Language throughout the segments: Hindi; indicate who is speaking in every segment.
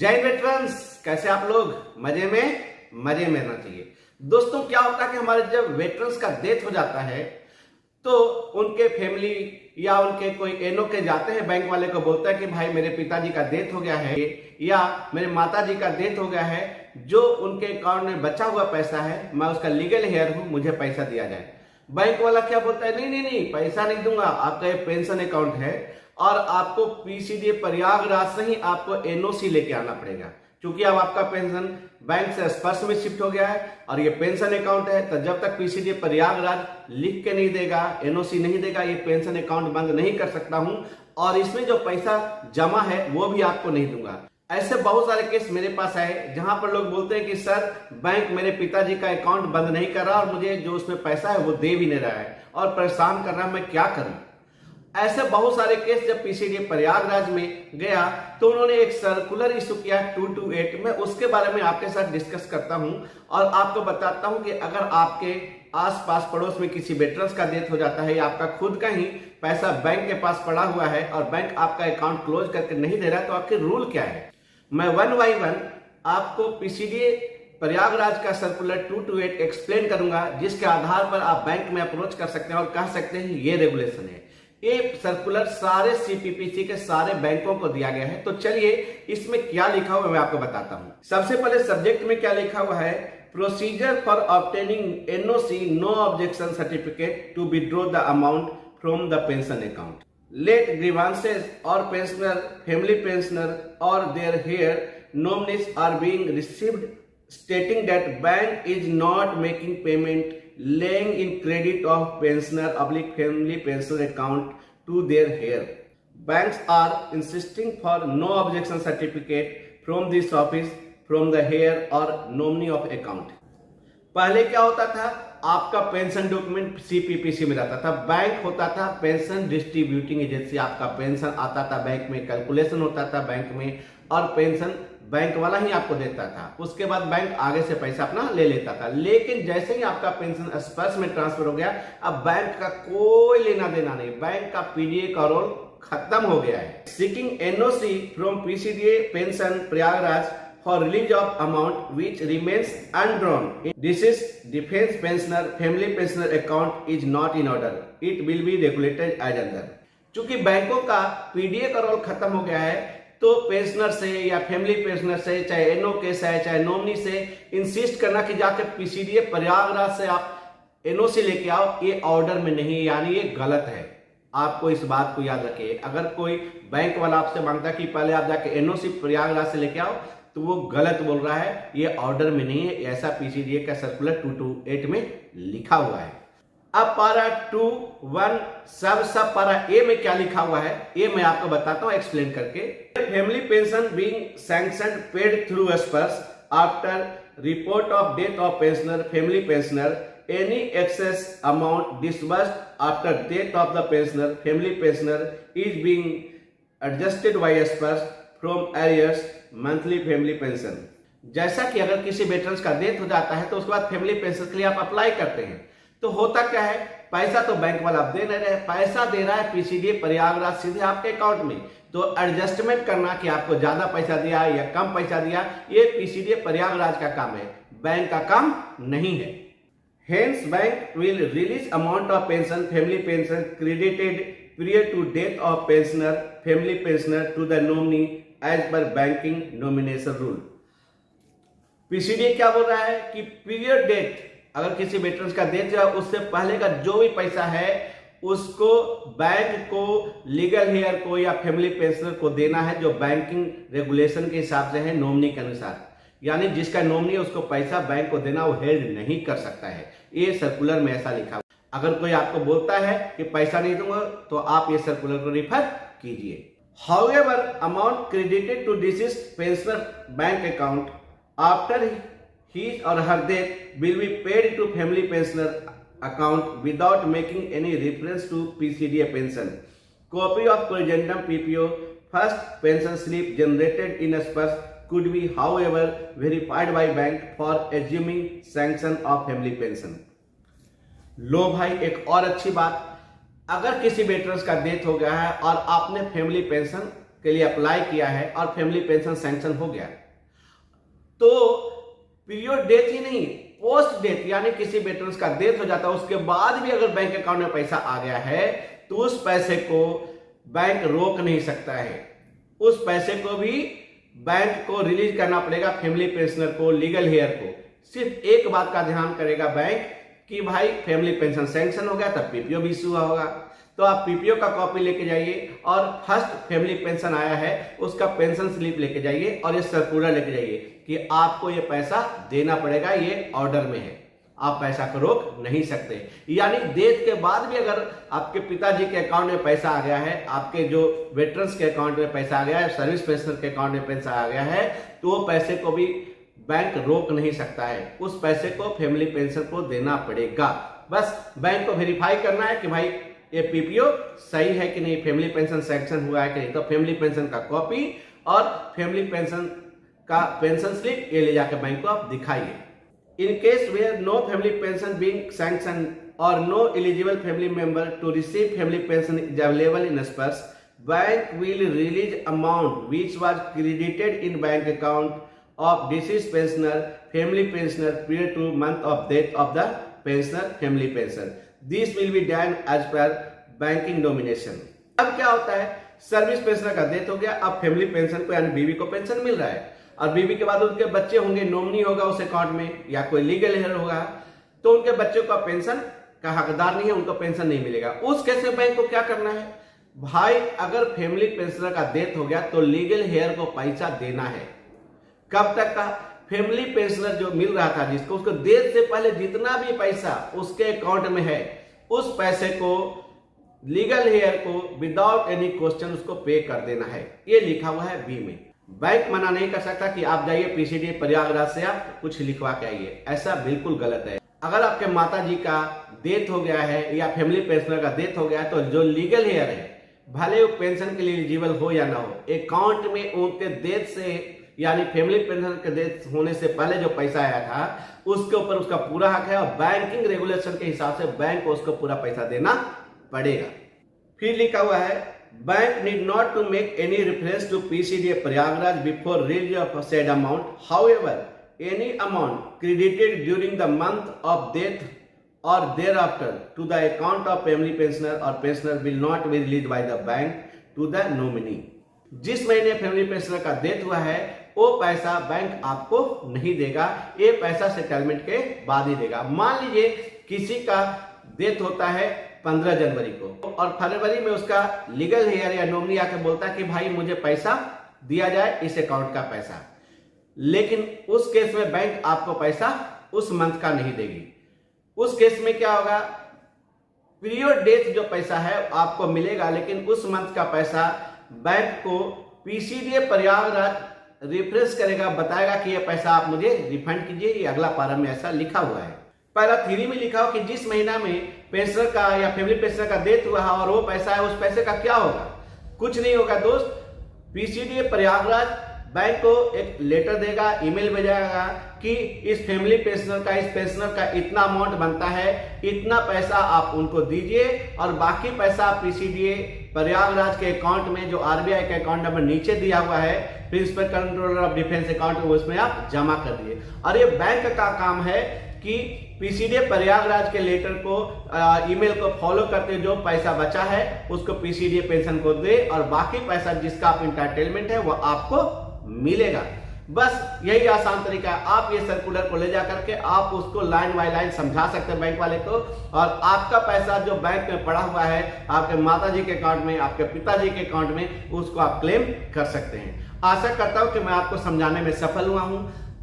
Speaker 1: जय वेटरन्स, कैसे आप लोग? मजे में रहना चाहिए। दोस्तों, क्या होता है कि हमारे जब वेटरन्स का डेथ हो जाता है तो उनके फैमिली या उनके कोई एनओ के जाते हैं, बैंक वाले को बोलता है कि भाई मेरे पिताजी का डेथ हो गया है या मेरे माताजी का डेथ हो गया है, जो उनके अकाउंट में बचा हुआ पैसा है मैं उसका लीगल हेयर हूं, मुझे पैसा दिया जाए। बैंक वाला क्या बोलता है, नहीं पैसा नहीं दूंगा, आपका ये पेंशन अकाउंट है और आपको पीसीडीए प्रयागराज से ही आपको एनओसी लेके आना पड़ेगा, क्योंकि अब आपका पेंशन बैंक से स्पर्श में शिफ्ट हो गया है और ये पेंशन अकाउंट है। तो जब तक पीसीडीए प्रयागराज लिख के नहीं देगा, एनओसी नहीं देगा, ये पेंशन अकाउंट बंद नहीं कर सकता हूं और इसमें जो पैसा जमा है वो भी आपको नहीं दूंगा। ऐसे बहुत सारे केस मेरे पास आए जहां पर लोग बोलते हैं कि सर बैंक मेरे पिताजी का अकाउंट बंद नहीं कर रहा और मुझे जो उसमें पैसा है वो दे भी नहीं रहा है और परेशान कर रहा है, मैं क्या करूं। ऐसे बहुत सारे केस जब पीसीडीए प्रयागराज में गया तो उन्होंने एक सर्कुलर इशू किया 228 में, उसके बारे में आपके साथ डिस्कस करता हूं और आपको बताता हूं कि अगर आपके आसपास पड़ोस में किसी वेटरन्स का डेथ हो जाता है या आपका खुद का ही पैसा बैंक के पास पड़ा हुआ है और बैंक आपका अकाउंट क्लोज करके नहीं दे रहा, तो आपके रूल क्या है, मैं 1 by 1 आपको पीसीडीए प्रयागराज का सर्कुलर 228 एक्सप्लेन करूंगा, जिसके आधार पर आप बैंक में अप्रोच कर सकते हैं और कह सकते हैं ये रेगुलेशन है। ये सर्कुलर सारे सीपीपीसी के सारे बैंकों को दिया गया है। तो चलिए इसमें क्या लिखा हुआ है मैं आपको बताता हूं। सबसे पहले सब्जेक्ट में क्या लिखा हुआ है, procedure for obtaining NOC no objection certificate to withdraw the amount from the pension account. Let grievances or pensioner, family pensioner or their heir nominees are being received stating that bank is not making payment laying in credit of pensioner/family pensioner account to their heir. Banks are insisting for no objection certificate from this office from the heir or nominee of account. पहले क्या होता था, आपका पेंशन डॉक्यूमेंट सीपीपीसी में रहता था, बैंक होता था पेंशन डिस्ट्रीब्यूटिंग एजेंसी, आपका पेंशन आता था बैंक में, कैलकुलेशन होता था बैंक में और पेंशन बैंक वाला ही आपको देता था। उसके बाद बैंक आगे से पैसा अपना ले लेता था। लेकिन जैसे ही आपका पेंशन स्पर्श में ट्रांसफर हो गया, अब बैंक का कोई लेना देना नहीं, बैंक का पीडीए का रोल खत्म हो गया है। Seeking NOC from PCDA pension Prayagraj for release of amount which remains undrawn. This is defense pensioner family pensioner account is not in order. It will be regulated as under. चूंकि बैंकों का पीडीए का रोल खत्म हो गया है तो पेंशनर से या फैमिली पेंशनर से, चाहे एनओ के से, चाहे नॉमिनी से इंसिस्ट करना कि जाकर पीसीडीए प्रयागराज से आप एनओसी लेके आओ, ये ऑर्डर में नहीं, यानी ये गलत है। आपको इस बात को याद रखिए। अगर कोई बैंक वाला आपसे मांगता है कि पहले आप जाके एनओसी प्रयागराज से लेके आओ, तो वो गलत बोल रहा है, ये ऑर्डर में नहीं है, ऐसा पीसीडीए का सर्कुलर 228 में लिखा हुआ है। अब पारा 2(1) सब पारा ए में क्या लिखा हुआ है ये मैं आपको बताता हूं एक्सप्लेन करके। Family pension being sanctioned paid through Sparsh after report of death of pensioner family pensioner any excess amount disbursed after death of the pensioner family pensioner is being adjusted by Sparsh from arrears monthly family pension. जैसा कि अगर किसी वेटरन्स का डेथ हो जाता है तो उसके बाद फैमिली पेंशन के लिए आप अप्लाई करते हैं, तो होता क्या है, पैसा तो बैंक वाला दे नहीं रहे, पैसा दे रहा है पीसीडीए प्रयागराज सीधे आपके अकाउंट में। तो एडजस्टमेंट करना कि आपको ज्यादा पैसा दिया या कम पैसा दिया, ये पीसीडीए प्रयागराज का काम है, बैंक का काम नहीं है। Hence, bank will release amount of pension, family pension credited prior to death of pensioner, family pensioner to the nominee as per banking nomination rule. PCDA क्या बोल रहा है कि पीरियड डेथ, अगर किसी वेटरन्स का डेथ हुआ उससे पहले का जो भी पैसा है उसको बैंक को, लीगल हेयर को या फैमिली पेंशनर को देना है, जो बैंकिंग रेगुलेशन के हिसाब से है, नॉमिनी के अनुसार। यानी जिसका नॉमिनी है उसको पैसा बैंक को देना वो हेल्ड नहीं कर सकता है। ये सर्कुलर में ऐसा लिखा हुआ। अगर कोई आपको बोलता है कि पैसा नहीं दूंगा तो आप ये सर्कुलर को रिफर कीजिए। However, amount credited to deceased pensioner bank account after his or her death will be paid to family pensioner account without making any reference to PCDA pension. Copy of corrigendum PPO first pension slip generated in a spurs could be however verified by bank for assuming sanction of family pension. लो भाई, एक और अच्छी बात, अगर किसी वेटरन्स का डेथ हो गया है और आपने फैमिली पेंशन के लिए अप्लाई किया है और फैमिली पेंशन सैंक्शन हो गया, तो पीरियड डेथ ही नहीं, पोस्ट डेथ यानी किसी वेटरन्स का डेथ हो जाता है, उसके बाद भी अगर बैंक अकाउंट में पैसा आ गया है तो उस पैसे को बैंक रोक नहीं सकता है। उस पैसे को भी बैंक को रिलीज करना पड़ेगा, फैमिली पेंशनर को, लीगल हेयर को। सिर्फ एक बात का ध्यान करेगा बैंक कि भाई फैमिली पेंशन सैंक्शन हो गया, तब पीपीओ भी इशू होगा, तो आप पीपीओ का कॉपी लेके जाइए और फर्स्ट फैमिली पेंशन आया है उसका पेंशन स्लिप लेके जाइए और ये सर्कुलर लेके जाइए कि आपको ये पैसा देना पड़ेगा, ये ऑर्डर में है, आप पैसा को रोक नहीं सकते। यानी डेथ के बाद भी अगर आपके पिताजी के अकाउंट में पैसा आ गया है, आपके जो वेटरन्स के अकाउंट में पैसा आ गया है, सर्विस पेंशनर के अकाउंट में पैसा आ गया है, तो वो पैसे को भी बैंक रोक नहीं सकता है, उस पैसे को फैमिली पेंशन को देना पड़ेगा। बस बैंक को वेरीफाई करना है कि भाई ये पीपीओ सही है कि नहीं, फैमिली पेंशन सैंक्शन हुआ है कि नहीं, तो फैमिली पेंशन का कॉपी और फैमिली पेंशन का पेंशन स्लिप ये ले जाकर बैंक को आप दिखाइए। In case where no family pension being sanctioned or no eligible family member to receive family pension is available in Spurs, bank will release amount which was credited in bank account of deceased pensioner, family pensioner prior to month of death of the pensioner, family pension. This will be done as per banking domination. अब क्या होता है, सर्विस पेंशनर का डेथ हो गया, अब फैमिली पेंशन को यानी बीवी को पेंशन मिल रहा है और बीवी के बाद उनके बच्चे होंगे, नॉमिनी होगा उस अकाउंट में या कोई लीगल हेयर होगा, तो उनके बच्चों का पेंशन का हकदार नहीं है, उनको पेंशन नहीं मिलेगा। उस केस में बैंक को क्या करना है, भाई अगर फैमिली पेंशनर का डेथ हो गया तो लीगल हेयर को पैसा देना है। कब तक का, फैमिली पेंशनर जो मिल रहा था जिसको, उसको डेथ से पहले जितना भी पैसा उसके अकाउंट में है उस पैसे को लीगल हेयर को विदाउट एनी क्वेश्चन उसको पे कर देना है। ये लिखा हुआ है बी में। बैंक मना नहीं कर सकता कि आप जाइए पीसीडी प्रयागराज से आप कुछ लिखवा के आइए, ऐसा बिल्कुल गलत है। अगर आपके माता जी का डेथ हो गया है या फैमिली पेंशनर का डेथ हो गया है तो जो लीगल हेयर है, भले वो पेंशन के लिए एलिजिबल हो या ना हो, अकाउंट में उनके डेथ से यानी फैमिली पेंशन के डेथ होने से पहले जो पैसा आया था उसके ऊपर उसका पूरा हक है और बैंकिंग रेगुलेशन के हिसाब से बैंक को उसको पूरा पैसा देना पड़ेगा। फिर लिखा हुआ है, bank need not to make any reference to PCD Prayagraj before release of said amount, however any amount credited during the month of death और thereafter to the account of family pensioner or pensioner will not be released by the bank to the nominee। जिस महीने फैमिली पेंशनर का डेथ हुआ है वो पैसा बैंक आपको नहीं देगा, ये पैसा सेटलमेंट के बाद ही देगा। मान लीजिए किसी का डेथ होता है 15 जनवरी को और फरवरी में उसका लीगल हेयर या नॉमिनी आकर बोलता है कि भाई मुझे पैसा दिया जाए इस अकाउंट का पैसा, लेकिन उस केस में बैंक आपको पैसा उस मंथ का नहीं देगी। उस केस में क्या होगा, पीरियड डेथ जो पैसा है आपको मिलेगा, लेकिन उस मंथ का पैसा बैंक को पीसीडी प्रयागराज रिफ्रेश करेगा, बताएगा कि ये पैसा आप मुझे रिफंड कीजिए। ये अगला पारा में ऐसा लिखा हुआ है। पहला थ्योरी में लिखा हो कि जिस महीना में पेंशनर का या फैमिली पेंशनर का डेथ हुआ है और वो पैसा है, उस पैसे का क्या होगा, कुछ नहीं होगा दोस्त। पीसीडी प्रयागराज बैंक को एक लेटर देगा, ईमेल भेजेगा कि इस फैमिली पेंशनर का, इस पेंशनर का इतना अमाउंट बनता है, इतना पैसा आप उनको दीजिए और बाकी पैसा पीसीडी प्रयागराज के अकाउंट में जो आरबीआई के अकाउंट नंबर नीचे दिया हुआ है, principal controller of defence account, उसमें आप जमा कर दिए। और ये बैंक का काम है कि पीसीडी प्रयागराज के लेटर को, ईमेल को फॉलो करते जो पैसा बचा है उसको पीसीडी पेंशन को दे और बाकी पैसा जिसका आप इंटाइटलमेंट है वो आपको मिलेगा। बस यही आसान तरीका है। आप ये सर्कुलर को ले जा करके आप उसको लाइन बाय लाइन समझा सकते हैं बैंक वाले को, और आपका पैसा जो बैंक में पड़ा हुआ है आपके माताजी के अकाउंट में, आपके पिताजी के अकाउंट में, उसको आप क्लेम कर सकते हैं। आशा करता हूं कि मैं आपको समझाने में सफल हुआ हूं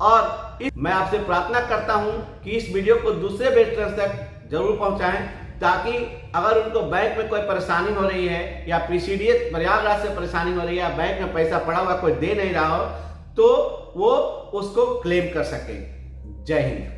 Speaker 1: और मैं आपसे प्रार्थना करता हूं कि इस वीडियो को दूसरे वेटरन्स तक जरूर पहुंचाएं, ताकि अगर उनको बैंक में कोई परेशानी हो रही है या पीसीडी प्रयागराज से परेशानी हो रही है या बैंक में पैसा पड़ा हुआ कोई दे नहीं रहा हो तो वो उसको क्लेम कर सके। जय हिंद।